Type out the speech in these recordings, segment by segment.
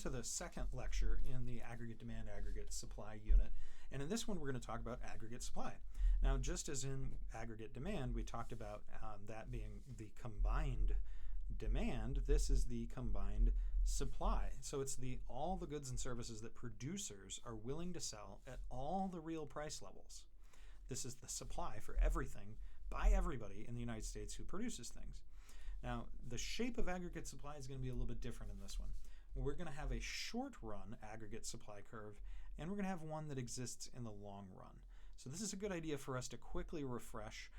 To the second lecture in the aggregate demand, aggregate supply unit. And in this one, we're going to talk about aggregate supply. Now, just as in aggregate demand, we talked about that being the combined demand, this is the combined supply. So it's all the goods and services that producers are willing to sell at all the real price levels. This is the supply for everything by everybody in the United States who produces things. Now, the shape of aggregate supply is going to be a little bit different in this one. We're going to have a short run aggregate supply curve, and we're going to have one that exists in the long run. So this is a good idea for us to quickly refresh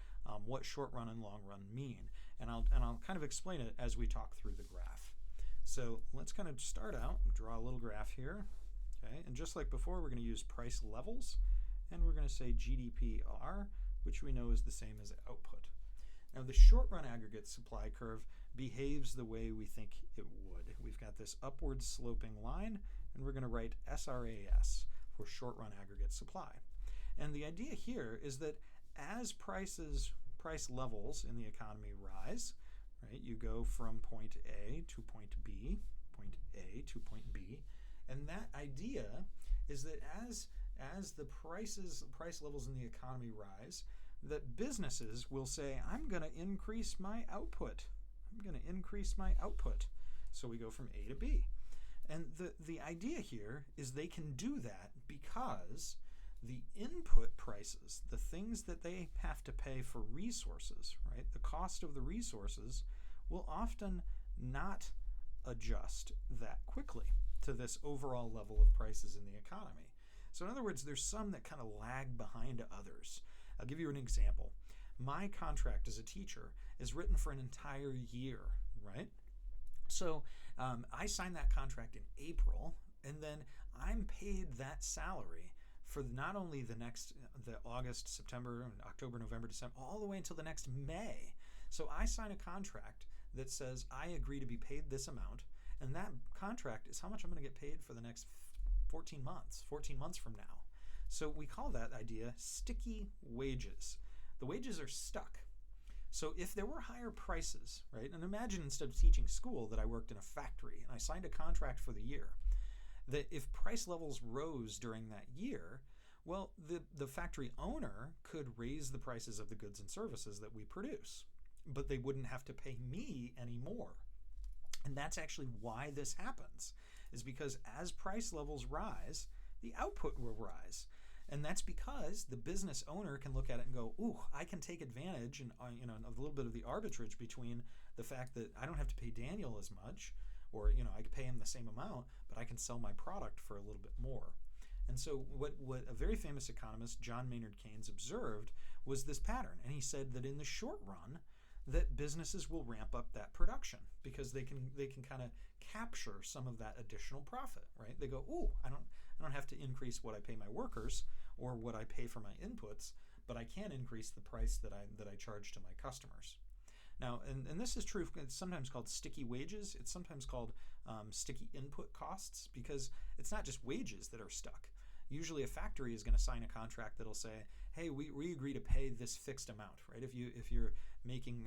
what short run and long run mean. And I'll kind of explain it as we talk through the graph. So let's kind of start out, draw a little graph here. Okay, and just like before, we're going to use price levels, and we're going to say GDPR, which we know is the same as output. Now, the short run aggregate supply curve behaves the way we think it would. We've got this upward sloping line, and we're going to write SRAS for short run aggregate supply. And the idea here is that as price levels in the economy rise, right, you go from point A to point B, point A to point B, and that idea is that as the price levels in the economy rise, that businesses will say, I'm going to increase my output. I'm going to increase my output. So we go from A to B. And the idea here is they can do that because the input prices, the things that they have to pay for resources, right, the cost of the resources will often not adjust that quickly to this overall level of prices in the economy. So in other words, there's some that kind of lag behind others. I'll give you an example. My contract as a teacher is written for an entire year, right? So I signed that contract in April, and then I'm paid that salary for not only the August, September, October, November, December, all the way until the next May. So I sign a contract that says I agree to be paid this amount, and that contract is how much I'm going to get paid for the next 14 months from now. So we call that idea sticky wages. The wages are stuck. So if there were higher prices, right, and imagine instead of teaching school that I worked in a factory and I signed a contract for the year, that if price levels rose during that year, well, the factory owner could raise the prices of the goods and services that we produce, but they wouldn't have to pay me anymore. And that's actually why this happens, is because as price levels rise, the output will rise. And that's because the business owner can look at it and go, ooh, I can take advantage and of a little bit of the arbitrage between the fact that I don't have to pay Daniel as much, or I could pay him the same amount, but I can sell my product for a little bit more. And so what a very famous economist, John Maynard Keynes, observed was this pattern. And he said that in the short run, that businesses will ramp up that production because they can kind of capture some of that additional profit, right? They go, ooh, I don't have to increase what I pay my workers or what I pay for my inputs, but I can increase the price that I charge to my customers. Now, and this is true, it's sometimes called sticky wages. It's sometimes called sticky input costs because it's not just wages that are stuck. Usually a factory is going to sign a contract that'll say, hey, we agree to pay this fixed amount, right? If you're making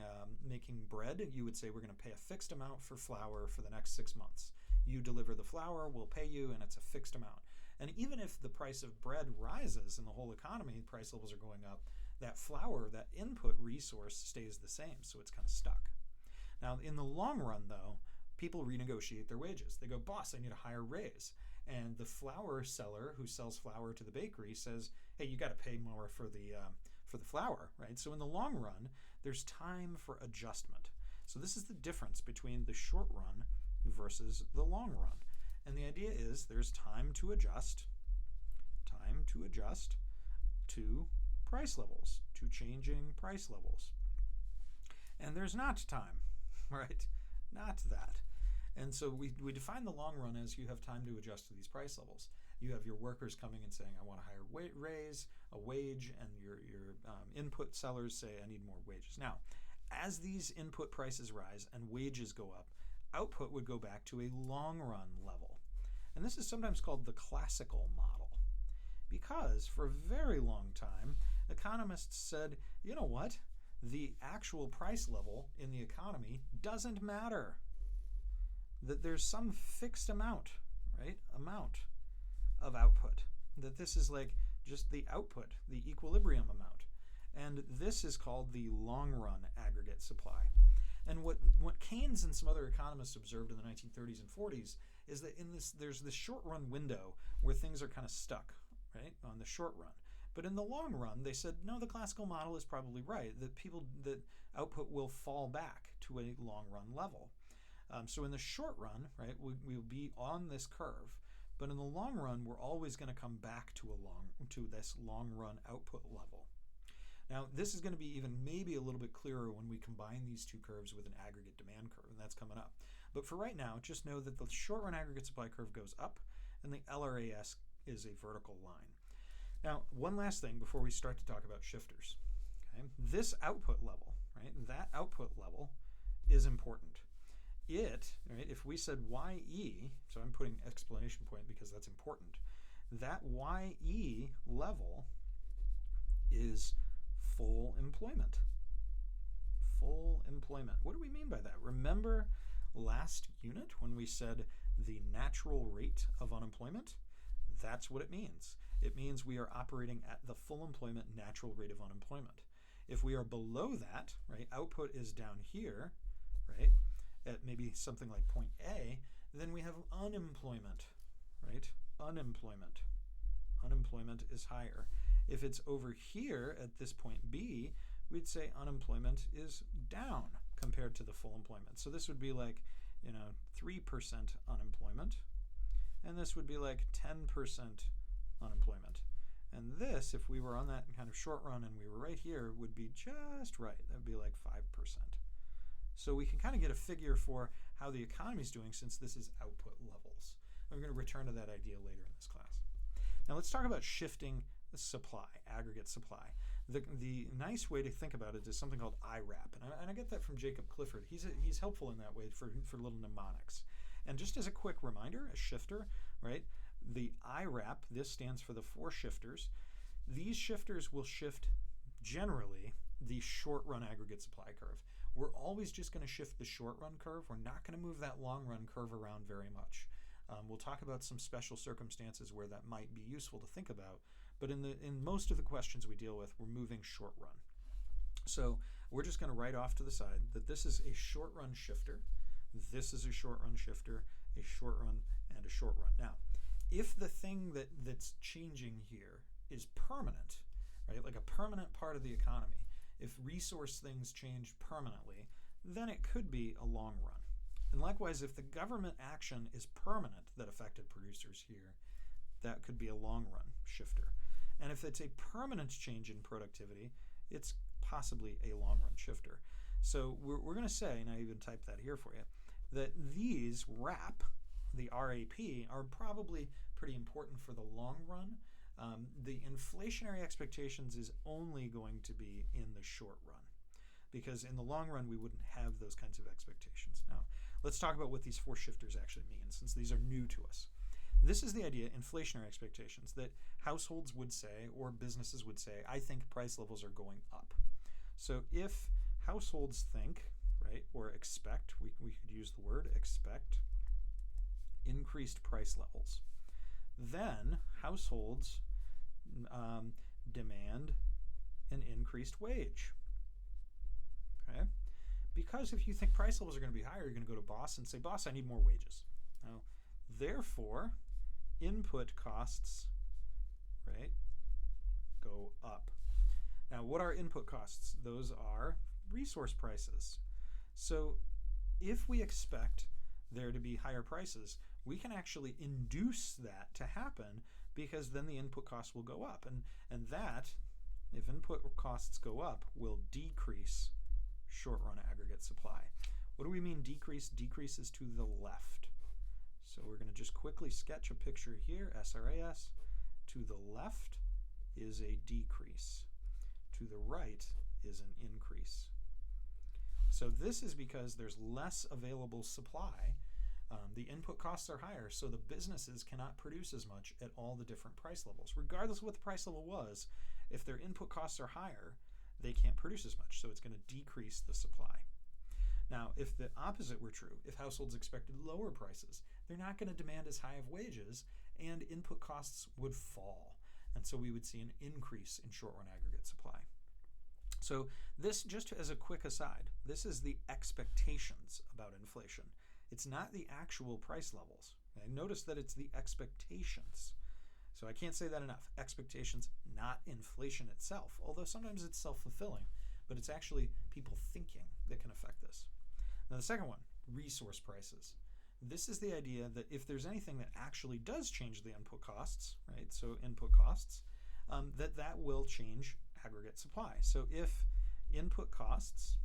bread, you would say we're going to pay a fixed amount for flour for the next 6 months. You deliver the flour, we'll pay you, and it's a fixed amount. And even if the price of bread rises in the whole economy, price levels are going up, that flour, that input resource stays the same, so it's kind of stuck. Now, in the long run, though, people renegotiate their wages. They go, boss, I need a higher raise. And the flour seller who sells flour to the bakery says, hey, you got to pay more for the flour, right? So in the long run, there's time for adjustment. So this is the difference between the short run versus the long run. And the idea is there's time to adjust to price levels, to changing price levels. And there's not time, right? Not that. And so we define the long run as you have time to adjust to these price levels. You have your workers coming and saying, I want a higher raise, a wage, and your input sellers say, I need more wages. Now, as these input prices rise and wages go up, output would go back to a long run level. And this is sometimes called the classical model, because for a very long time, economists said, you know what? The actual price level in the economy doesn't matter. That there's some fixed amount, right, amount of output. That this is like just the output, the equilibrium amount. And this is called the long-run aggregate supply. And what Keynes and some other economists observed in the 1930s and 40s is that there's this short-run window where things are kind of stuck, right, on the short run. But in the long run, they said, no, the classical model is probably right, that output will fall back to a long-run level. So in the short run, right, we'll be on this curve, but in the long run, we're always going to come back to this long-run output level. Now, this is going to be even maybe a little bit clearer when we combine these two curves with an aggregate demand curve, and that's coming up. But for right now, just know that the short-run aggregate supply curve goes up, and the LRAS is a vertical line. Now, one last thing before we start to talk about shifters. Okay? This output level, right, that output level is important. Right, if we said YE, so I'm putting exclamation point because that's important, that YE level is full employment. Full employment. What do we mean by that? Remember last unit when we said the natural rate of unemployment? That's what it means. It means we are operating at the full employment natural rate of unemployment. If we are below that, right, output is down here, right, at maybe something like point A, then we have unemployment, right? Unemployment. Unemployment is higher. If it's over here at this point B, we'd say unemployment is down compared to the full employment. So this would be like, 3% unemployment. And this would be like 10% unemployment. And this, if we were on that kind of short run and we were right here, would be just right. That would be like 5%. So we can kind of get a figure for how the economy is doing since this is output levels. I'm going to return to that idea later in this class. Now let's talk about shifting supply, aggregate supply. The nice way to think about it is something called IRAP, and I get that from Jacob Clifford. He's helpful in that way for little mnemonics. And just as a quick reminder, a shifter, right? The IRAP, this stands for the 4 shifters. These shifters will shift generally the short-run aggregate supply curve. We're always just going to shift the short-run curve. We're not going to move that long-run curve around very much. We'll talk about some special circumstances where that might be useful to think about, but in most of the questions we deal with, we're moving short-run. So we're just going to write off to the side that this is a short-run shifter, this is a short-run shifter, a short-run, and a short-run. Now, if the thing that's changing here is permanent, right, like a permanent part of the economy, if resource things change permanently, then it could be a long run. And likewise, if the government action is permanent that affected producers here, that could be a long run shifter. And if it's a permanent change in productivity, it's possibly a long run shifter. So we're going to say, and I even typed that here for you, that these RAP, the RAP, are probably pretty important for the long run. The inflationary expectations is only going to be in the short run, because in the long run we wouldn't have those kinds of expectations. Now, let's talk about what these 4 shifters actually mean, since these are new to us. This is the idea, inflationary expectations, that households would say, or businesses would say, I think price levels are going up. So if households think, right, or expect, we could use the word expect, increased price levels, then households demand an increased wage. Okay? Because if you think price levels are going to be higher, you're going to go to boss and say, boss, I need more wages. Now, therefore, input costs, right, go up. Now, what are input costs? Those are resource prices. So if we expect there to be higher prices, we can actually induce that to happen, because then the input costs will go up. And that, if input costs go up, will decrease short-run aggregate supply. What do we mean decrease? Decrease is to the left. So we're going to just quickly sketch a picture here, SRAS. To the left is a decrease. To the right is an increase. So this is because there's less available supply. The input costs are higher, so the businesses cannot produce as much at all the different price levels. Regardless of what the price level was, if their input costs are higher, they can't produce as much, so it's going to decrease the supply. Now, if the opposite were true, if households expected lower prices, they're not going to demand as high of wages, and input costs would fall. And so we would see an increase in short-run aggregate supply. So this, just as a quick aside, this is the expectations about inflation. It's not the actual price levels. Okay? Notice that it's the expectations. So I can't say that enough. Expectations, not inflation itself, although sometimes it's self-fulfilling, but it's actually people thinking that can affect this. Now the second one, resource prices. This is the idea that if there's anything that actually does change the input costs, right? So input costs, that will change aggregate supply. So if input costs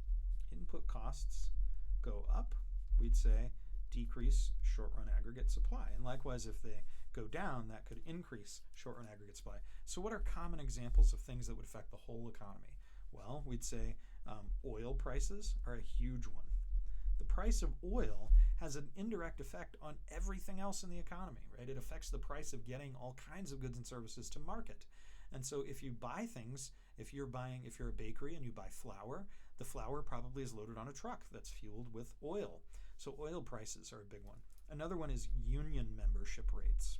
go up, we'd say decrease short-run aggregate supply. And likewise, if they go down, that could increase short-run aggregate supply. So what are common examples of things that would affect the whole economy? Well, we'd say oil prices are a huge one. The price of oil has an indirect effect on everything else in the economy, right? It affects the price of getting all kinds of goods and services to market. And so if you buy things, if you're a bakery and you buy flour, the flour probably is loaded on a truck that's fueled with oil. So oil prices are a big one. Another one is union membership rates.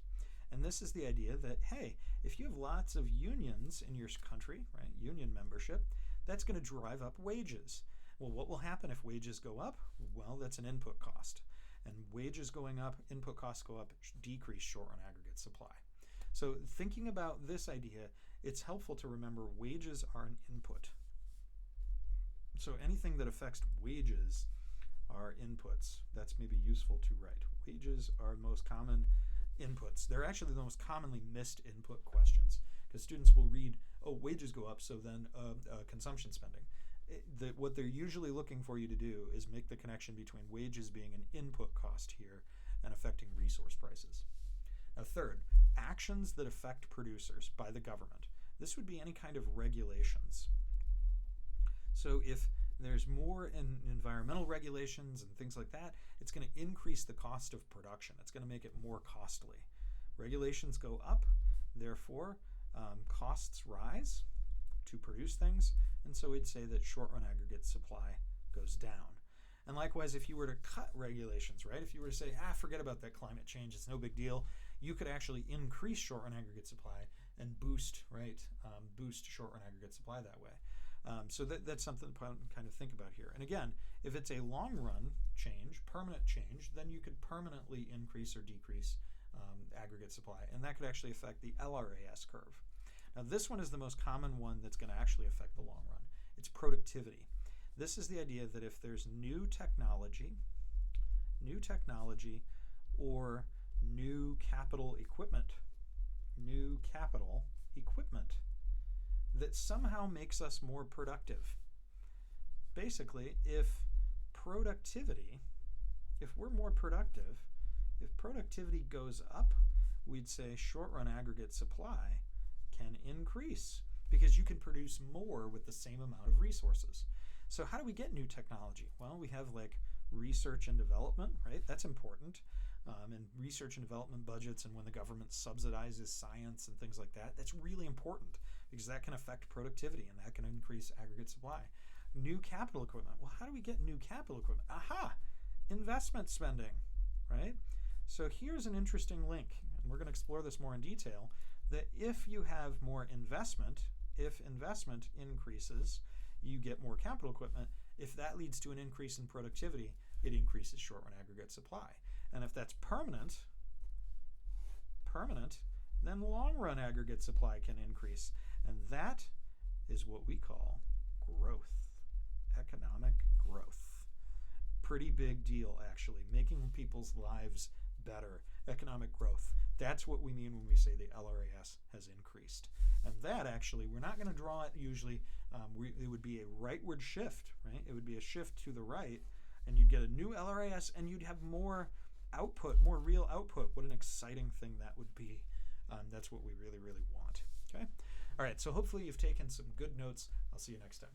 And this is the idea that, hey, if you have lots of unions in your country, right, union membership, that's going to drive up wages. Well, what will happen if wages go up? Well, that's an input cost. And wages going up, input costs go up, decrease short-run aggregate supply. So thinking about this idea, it's helpful to remember wages are an input. So anything that affects wages are inputs. That's maybe useful to write. Wages are most common inputs. They're actually the most commonly missed input questions, because students will read, oh, wages go up, so then consumption spending. What they're usually looking for you to do is make the connection between wages being an input cost here and affecting resource prices. Now third, actions that affect producers by the government. This would be any kind of regulations. So if there's more environmental regulations and things like that, it's going to increase the cost of production. It's going to make it more costly. Regulations go up, therefore costs rise to produce things, and so we'd say that short-run aggregate supply goes down. And likewise, if you were to cut regulations, right, if you were to say, forget about that climate change, it's no big deal, you could actually increase short-run aggregate supply and boost short-run aggregate supply that way. So that's something to kind of think about here. And again, if it's a long-run change, permanent change, then you could permanently increase or decrease aggregate supply, and that could actually affect the LRAS curve. Now this one is the most common one that's going to actually affect the long run. It's productivity. This is the idea that if there's new technology or new capital equipment that somehow makes us more productive. Basically, if we're more productive, if productivity goes up, we'd say short-run aggregate supply can increase because you can produce more with the same amount of resources. So how do we get new technology? Well, we have like research and development, right? That's important. And research and development budgets, and when the government subsidizes science and things like that, that's really important because that can affect productivity and that can increase aggregate supply. New capital equipment. Well, how do we get new capital equipment? Investment spending, right? So here's an interesting link, and we're going to explore this more in detail, that if you have more investment, if investment increases, you get more capital equipment. If that leads to an increase in productivity, it increases short-run aggregate supply. And if that's permanent, then long-run aggregate supply can increase. And that is what we call growth, economic growth. Pretty big deal, actually, making people's lives better, economic growth. That's what we mean when we say the LRAS has increased. And that actually, we're not going to draw it usually. It would be a rightward shift, right? It would be a shift to the right, and you'd get a new LRAS, and you'd have more output, more real output. What an exciting thing that would be. That's what we really, really want. Okay? All right, so hopefully you've taken some good notes. I'll see you next time.